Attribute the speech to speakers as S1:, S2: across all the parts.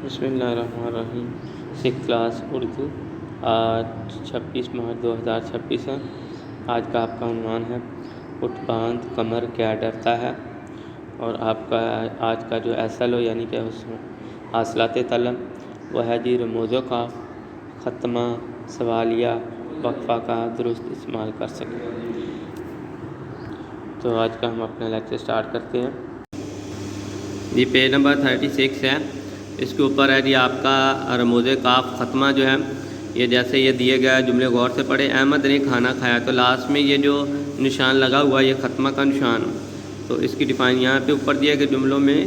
S1: بسم اللہ الرحمن الرحیم۔ سکس کلاس اردو، آج 26 مارچ 2026 ہے۔ آج کا آپ کا عنوان ہے اٹھ باندھ کمر کیا ڈرتا ہے، اور آپ کا آج کا جو SLO یعنی کہ حاصلات طلب وہ ہے جی رموز و قاف، ختمہ، سوالیہ، وقفہ کا درست استعمال کر سکیں۔ تو آج کا ہم اپنا لیکچر سٹارٹ کرتے ہیں۔ یہ پیج نمبر 36 ہے، اس کے اوپر ہے جی آپ کا رموز قاف ختمہ جو ہے، یہ جیسے یہ دیے گیا جملے غور سے پڑھے۔ احمد نے کھانا کھایا، تو لاسٹ میں یہ جو نشان لگا ہوا یہ ختمہ کا نشان، تو اس کی ڈیفائن یہاں پہ اوپر دیا گیا جملوں میں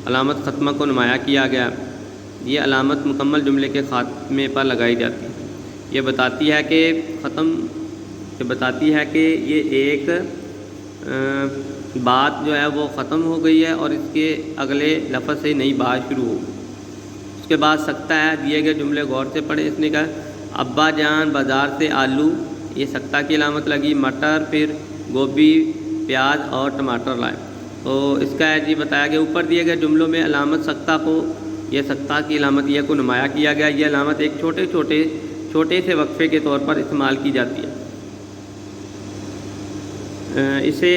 S1: علامت ختمہ کو نمایاں کیا گیا۔ یہ علامت مکمل جملے کے خاتمے پر لگائی جاتی ہے۔ یہ بتاتی ہے کہ یہ ایک بات جو ہے وہ ختم ہو گئی ہے اور اس کے اگلے لفظ سے نئی بات شروع ہو۔ اس کے بعد سکتہ ہے، دیے گئے جملے غور سے پڑھیں۔ اس نے کہا ابا جان بازار سے آلو، یہ سکتہ کی علامت لگی، مٹر، پھر گوبھی، پیاز اور ٹماٹر لائے۔ تو اس کا ہے جی بتایا گیا اوپر دیے گئے جملوں میں علامت سکتہ کو، یہ سکتہ کی علامت یہ کو نمایاں کیا گیا۔ یہ علامت ایک چھوٹے سے وقفے کے طور پر استعمال کی جاتی ہے۔ اسے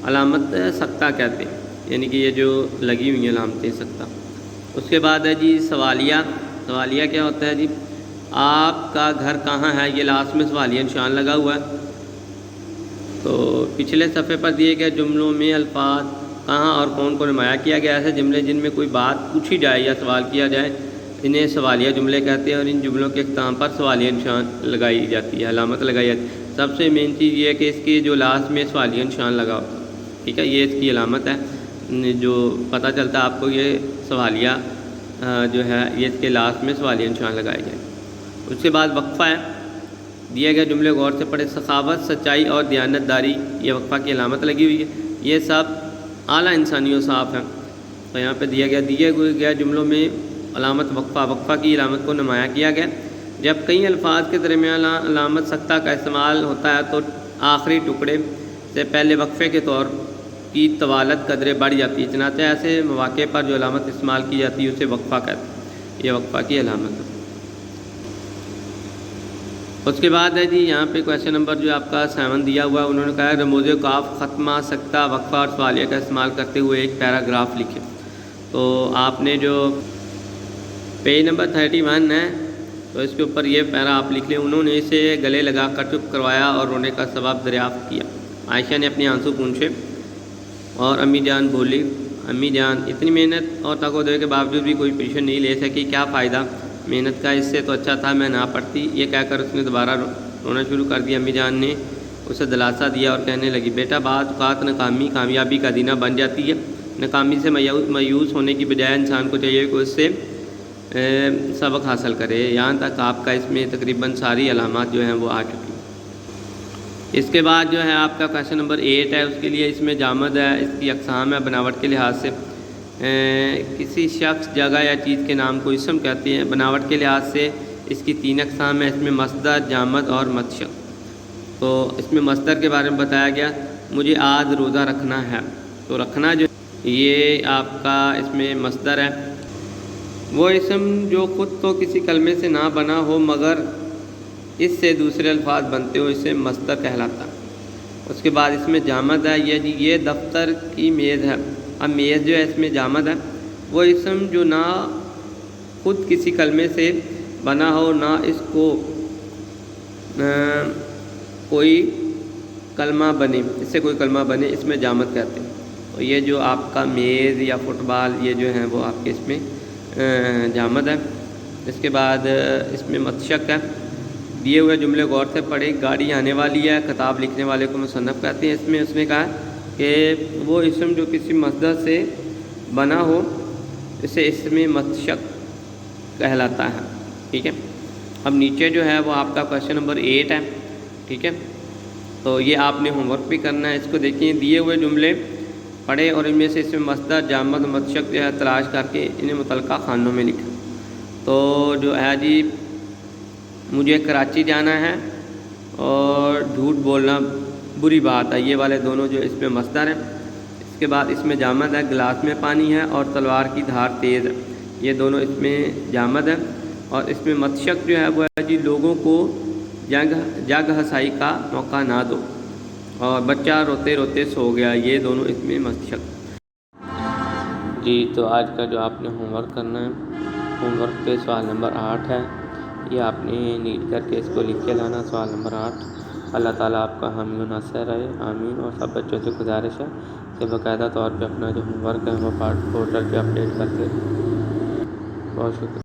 S1: علامت سکتہ کہتے ہیں، یعنی کہ یہ جو لگی ہوئی علامتیں سکتہ۔ اس کے بعد ہے جی سوالیہ۔ سوالیہ کیا ہوتا ہے جی؟ آپ کا گھر کہاں ہے، یہ لاسٹ میں سوالیہ نشان لگا ہوا ہے۔ تو پچھلے صفحے پر دیے گئے جملوں میں الفاظ کہاں اور کون کو نمایاں کیا گیا۔ ایسے جملے جن میں کوئی بات پوچھی جائے یا سوال کیا جائے انہیں سوالیہ جملے کہتے ہیں، اور ان جملوں کے اختتام پر سوالیہ نشان لگائی جاتی ہے، علامت لگائی جاتی ہے۔ سب سے مین چیز یہ ہے کہ اس کی جو لاسٹ میں سوالیہ نشان لگا ہوتا ہے، ٹھیک ہے، یہ اس کی علامت ہے، جو پتہ چلتا ہے آپ کو یہ سوالیہ جو ہے یہ اس کے لاسٹ میں سوالیہ نشان لگائے جائیں۔ اس کے بعد وقفہ ہے، دیے گئے جملے غور سے پڑھے۔ سخاوت، سچائی اور دیانت داری، یہ وقفہ کی علامت لگی ہوئی ہے۔ یہ سب اعلیٰ انسانی اوصاف ہیں۔ تو یہاں پہ دیے گئے جملوں میں علامت وقفہ کی علامت کو نمایاں کیا گیا۔ جب کئی الفاظ کے درمیان علامت سکتہ کا استعمال ہوتا ہے تو آخری ٹکڑے سے پہلے وقفے کے طور کی طوالت قدرے بڑھ جاتی ہے، چنانچہ ایسے مواقع پر جو علامت استعمال کی جاتی ہے اسے وقفہ کہتے ہیں۔ یہ وقفہ کی علامت ہے۔ اس کے بعد ہے جی یہاں پہ کویشچن نمبر جو آپ کا 7 دیا ہوا ہے، انہوں نے کہا ہے رموز قاف، ختمہ، سکتہ، وقفہ اور سوالیہ کا استعمال کرتے ہوئے ایک پیراگراف لکھیں۔ تو آپ نے جو پیج نمبر 31 ہے تو اس کے اوپر یہ پیرا آپ لکھ لیں۔ انہوں نے اسے گلے لگا کر چپ کروایا اور رونے کا سبب دریافت کیا۔ عائشہ نے اپنے آنسو پونچھے اور امی جان بولی امی جان اتنی محنت اور تقاضے کے باوجود بھی کوئی پوزیشن نہیں لے سکی، کیا فائدہ محنت کا، اس سے تو اچھا تھا میں نہ پڑھتی۔ یہ کہہ کر اس نے دوبارہ رونا شروع کر دیا۔ امی جان نے اسے دلاسا دیا اور کہنے لگی بیٹا بعض اوقات ناکامی کامیابی کا زینہ بن جاتی ہے۔ ناکامی سے مایوس ہونے کی بجائے انسان کو چاہیے کہ اس سے سبق حاصل کرے۔ یہاں تک آپ کا اس میں تقریباً ساری علامات جو ہیں وہ آ چکی۔ اس کے بعد جو ہے آپ کا کویشچن نمبر 8 ہے، اس کے لیے اس میں جامد ہے، اس کی اقسام ہے بناوٹ کے لحاظ سے۔ کسی شخص، جگہ یا چیز کے نام کو اسم کہتے ہیں۔ بناوٹ کے لحاظ سے اس کی 3 اقسام ہیں، اس میں مصدر، جامد اور متشق۔ تو اس میں مصدر کے بارے میں بتایا گیا، مجھے آج روزہ رکھنا ہے۔ تو رکھنا جو یہ آپ کا اس میں مصدر ہے، وہ اسم جو خود تو کسی کلمے سے نہ بنا ہو مگر اس سے دوسرے الفاظ بنتے ہو، اسے مصدر کہلاتا ہے۔ اس کے بعد اس میں جامد ہے، یہ دفتر کی میز ہے۔ اب میز جو ہے اس میں جامد ہے، وہ اسم جو نہ خود کسی کلمے سے بنا ہو نہ اس کو کوئی کلمہ بنے، اس سے کوئی کلمہ بنے، اس میں جامد کہتے ہیں۔ تو یہ جو آپ کا میز یا فٹ بال یہ جو ہیں وہ آپ کے اس میں جامد ہے۔ اس کے بعد اس میں متشق ہے، دیے ہوئے جملے غور سے پڑھے۔ گاڑی آنے والی ہے، خطاب لکھنے والے کو مصنف کہتے ہیں۔ اس میں اس نے کہا کہ وہ اسم جو کسی مصدر سے بنا ہو اسے اسم متشق کہلاتا ہے، ٹھیک ہے۔ اب نیچے جو ہے وہ آپ کا کویشچن نمبر 8 ہے، ٹھیک ہے۔ تو یہ آپ نے ہوم ورک بھی کرنا ہے، اس کو دیکھیں۔ دیے ہوئے جملے پڑھے اور ان میں سے اسم مصدر، جامد، متشق جو ہے تلاش کر کے انہیں متعلقہ خانوں میں لکھیں۔ تو جو ہے جی مجھے کراچی جانا ہے اور جھوٹ بولنا بری بات ہے، یہ والے دونوں جو اس میں مصدر ہیں۔ اس کے بعد اس میں جامد ہے، گلاس میں پانی ہے اور تلوار کی دھار تیز ہے۔ یہ دونوں اس میں جامد ہے، اور اس میں متشق جو ہے وہ ہے جی لوگوں کو جگ ہسائی کا موقع نہ دو، اور بچہ روتے روتے سو گیا، یہ دونوں اس میں متشق۔ جی تو آج کا جو آپ نے ہوم ورک کرنا ہے، ہوم ورک پہ سوال نمبر 8 ہے، یہ آپ نے نیٹ کر کے اس کو لکھ کے لانا، سوال نمبر 8۔ اللہ تعالیٰ آپ کا حامی و ناصر رہے، آمین۔ اور سب بچوں سے گزارش ہے کہ باقاعدہ طور پہ اپنا جو ہوم ورک ہے وہ پورٹل پہ اپڈیٹ کرتے رہیں۔ بہت شکریہ۔